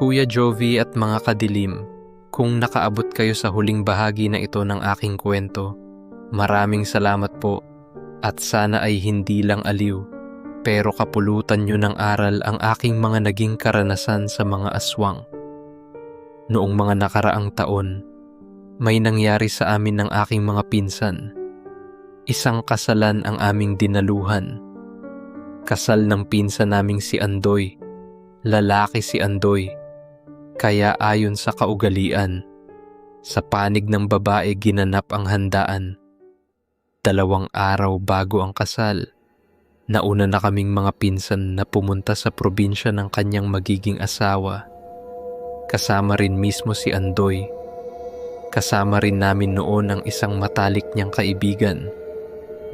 Kuya Jovi at mga kadilim, kung nakaabot kayo sa huling bahagi na ito ng aking kwento, maraming salamat po at sana ay hindi lang aliw, pero kapulutan nyo ng aral ang aking mga naging karanasan sa mga aswang. Noong mga nakaraang taon, may nangyari sa amin ng aking mga pinsan. Isang kasalan ang aming dinaluhan. Kasal ng pinsan naming si Andoy. Lalaki si Andoy. Kaya ayon sa kaugalian, sa panig ng babae ginanap ang handaan. 2 araw bago ang kasal, nauna na kaming mga pinsan na pumunta sa probinsya ng kanyang magiging asawa. Kasama rin mismo si Andoy. Kasama rin namin noon ang isang matalik niyang kaibigan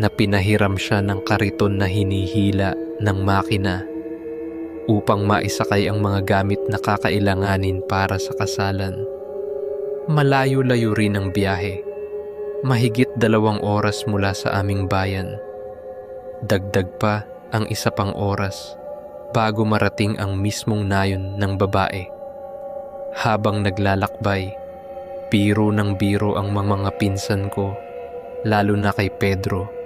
na pinahiram siya ng kariton na hinihila ng makina upang maisakay ang mga gamit na kakailanganin para sa kasalan. Malayo-layo rin ang biyahe. Mahigit 2 oras mula sa aming bayan. Dagdag pa ang 1 pang oras bago marating ang mismong nayon ng babae. Habang naglalakbay, biro ng biro ang mga pinsan ko, lalo na kay Pedro,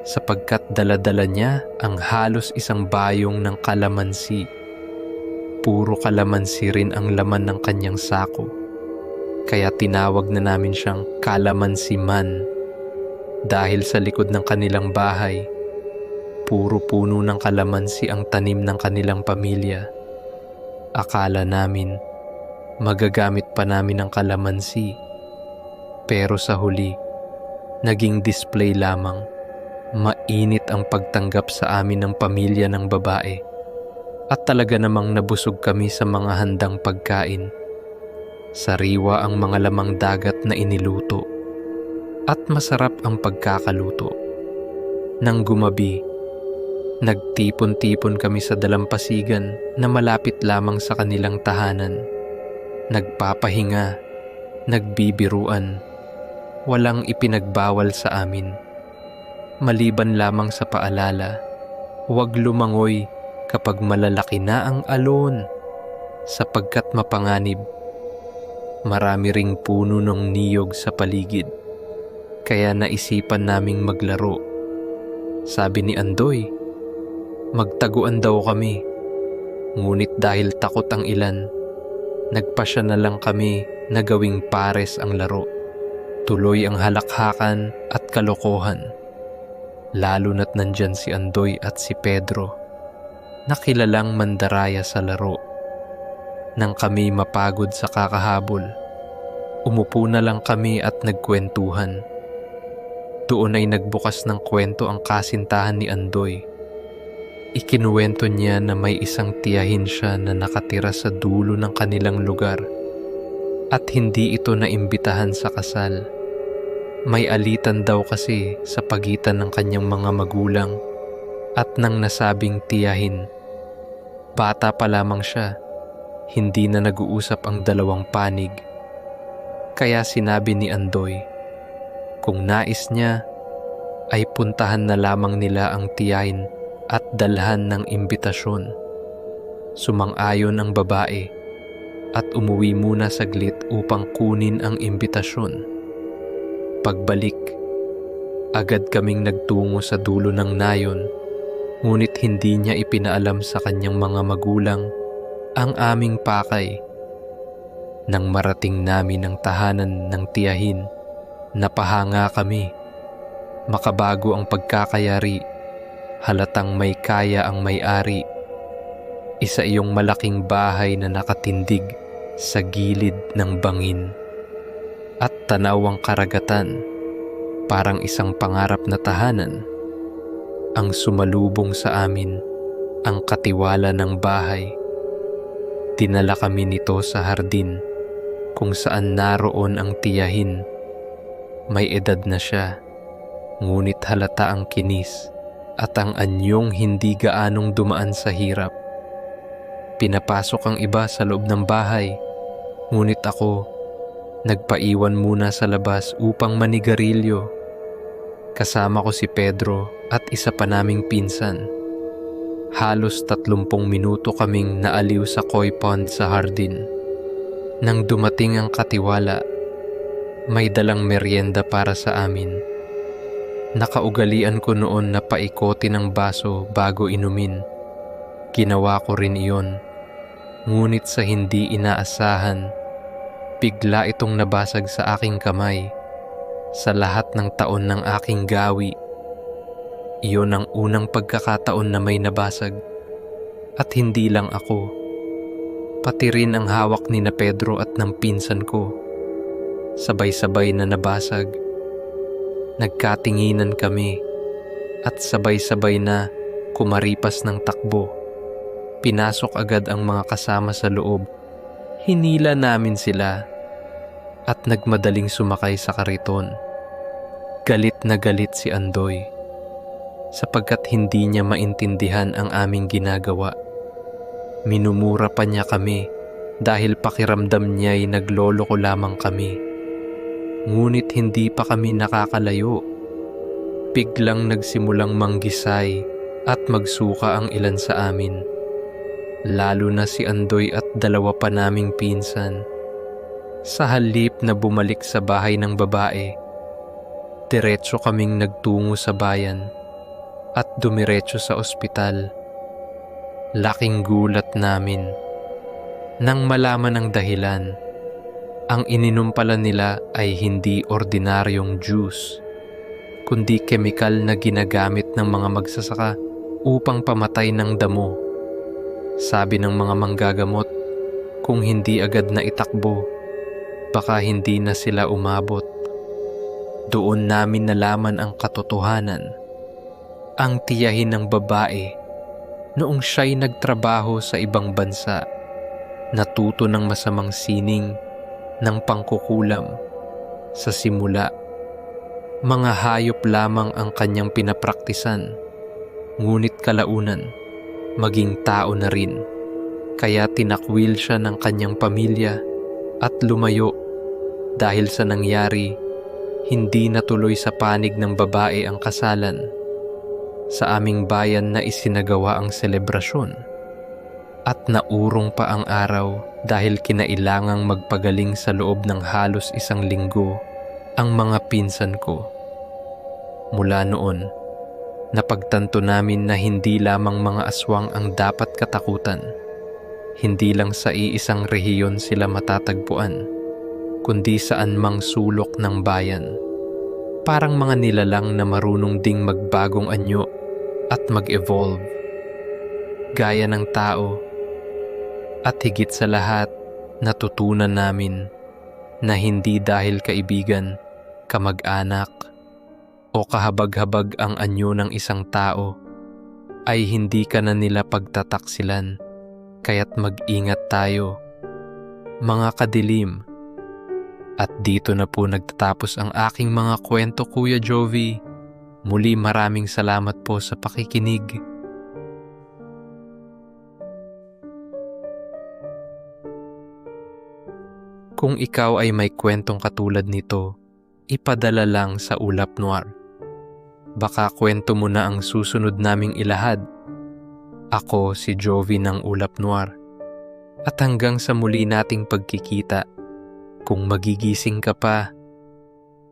sapagkat dala-dala niya ang halos 1 bayong ng kalamansi. Puro kalamansi rin ang laman ng kanyang sako, kaya tinawag na namin siyang Kalamansi Man. Dahil sa likod ng kanilang bahay, puro puno ng kalamansi ang tanim ng kanilang pamilya. Akala namin magagamit pa namin ang kalamansi, pero sa huli, naging display lamang. Mainit ang pagtanggap sa amin ng pamilya ng babae at talaga namang nabusog kami sa mga handang pagkain. Sariwa ang mga lamang dagat na iniluto at masarap ang pagkakaluto. Nang gumabi, nagtipon-tipon kami sa dalampasigan na malapit lamang sa kanilang tahanan. Nagpapahinga, nagbibiruan, walang ipinagbawal sa amin. Maliban lamang sa paalala, huwag lumangoy kapag malalaki na ang alon, sapagkat mapanganib. Marami ring puno ng niyog sa paligid, kaya naisipan naming maglaro. Sabi ni Andoy, magtaguan daw kami, ngunit dahil takot ang ilan, nagpasya na lang kami na gawing pares ang laro. Tuloy ang halakhakan at kalokohan. Lalo na't nandyan si Andoy at si Pedro, na kilalang mandaraya sa laro. Nang kami mapagod sa kakahabol, umupo na lang kami at nagkwentuhan. Doon ay nagbukas ng kwento ang kasintahan ni Andoy. Ikinuwento niya na may isang tiyahin siya na nakatira sa dulo ng kanilang lugar at hindi ito naimbitahan sa kasal. May alitan daw kasi sa pagitan ng kanyang mga magulang at ng nasabing tiyahin. Bata pa lamang siya, hindi na nag-uusap ang 2 panig. Kaya sinabi ni Andoy, kung nais niya, ay puntahan na lamang nila ang tiyahin at dalhan ng imbitasyon. Sumang-ayon ang babae at umuwi muna saglit upang kunin ang imbitasyon. Pagbalik, agad kaming nagtungo sa dulo ng nayon, ngunit hindi niya ipinaalam sa kanyang mga magulang ang aming pakay. Nang marating namin ang tahanan ng tiyahin, napahanga kami. Makabago ang pagkakayari, halatang may kaya ang may-ari. Isa iyong malaking bahay na nakatindig sa gilid ng bangin. At tanaw ang karagatan, parang isang pangarap na tahanan. Ang sumalubong sa amin, ang katiwala ng bahay. Dinala kami nito sa hardin, kung saan naroon ang tiyahin. May edad na siya, ngunit halata ang kinis at ang anyong hindi gaanong dumaan sa hirap. Pinapasok ang iba sa loob ng bahay, ngunit ako, nagpaiwan muna sa labas upang manigarilyo. Kasama ko si Pedro at isa pa naming pinsan. Halos 30 minuto kaming naaliw sa koi pond sa hardin. Nang dumating ang katiwala, may dalang merienda para sa amin. Nakaugalian ko noon na paikotin ang baso bago inumin. Ginawa ko rin iyon. Ngunit sa hindi inaasahan, bigla itong nabasag sa aking kamay. Sa lahat ng taon ng aking gawi, iyon ang unang pagkakataon na may nabasag. At hindi lang ako, pati rin ang hawak ni na Pedro at ng pinsan ko. Sabay-sabay na nabasag. Nagkatinginan kami at sabay-sabay na kumaripas ng takbo. Pinasok agad ang mga kasama sa loob. Hinila namin sila at nagmadaling sumakay sa kariton. Galit na galit si Andoy sapagkat hindi niya maintindihan ang aming ginagawa. Minumura pa niya kami dahil pakiramdam niya'y nagloloko lamang kami. Ngunit hindi pa kami nakakalayo. Biglang nagsimulang manggisay at magsuka ang ilan sa amin. Lalo na si Andoy at 2 pa naming pinsan. Sa halip na bumalik sa bahay ng babae, diretso kaming nagtungo sa bayan at dumiretso sa ospital. Laking gulat namin nang malaman ang dahilan. Ang ininom pala nila ay hindi ordinaryong juice, kundi kemikal na ginagamit ng mga magsasaka upang pamatay ng damo. Sabi ng mga manggagamot, kung hindi agad na itakbo, baka hindi na sila umabot. Doon namin nalaman ang katotohanan. Ang tiyahin ng babae, noong siya'y nagtrabaho sa ibang bansa, natuto ng masamang sining ng pangkukulam. Sa simula, mga hayop lamang ang kanyang pinapraktisan, ngunit kalaunan, maging tao na rin. Kaya tinakwil siya ng kanyang pamilya at lumayo. Dahil sa nangyari, hindi natuloy sa panig ng babae ang kasalan. Sa aming bayan na isinagawa ang selebrasyon at naurong pa ang araw dahil kinailangang magpagaling sa loob ng halos 1 linggo ang mga pinsan ko. Mula noon, napagtanto namin na hindi lamang mga aswang ang dapat katakutan. Hindi lang sa iisang rehiyon sila matatagpuan, kundi saan mang sulok ng bayan. Parang mga nilalang na marunong ding magbagong anyo at mag-evolve, gaya ng tao. At higit sa lahat, natutunan namin na hindi dahil kaibigan, kamag-anak, o kahabag-habag ang anyo ng isang tao, ay hindi ka na nila pagtataksilan. Kaya't mag-ingat tayo, mga kadilim. At dito na po nagtatapos ang aking mga kwento, Kuya Jovi. Muli maraming salamat po sa pakikinig. Kung ikaw ay may kwentong katulad nito, ipadala lang sa Ulap Noir. Baka kwento mo na ang susunod naming ilahad. Ako si Jovi ng Ulap Noir. At hanggang sa muli nating pagkikita, kung magigising ka pa,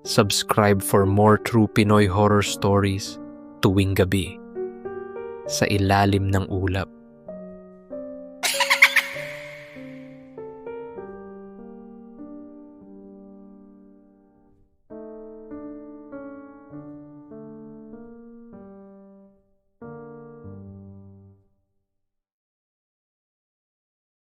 subscribe for more true Pinoy horror stories tuwing gabi sa ilalim ng ulap.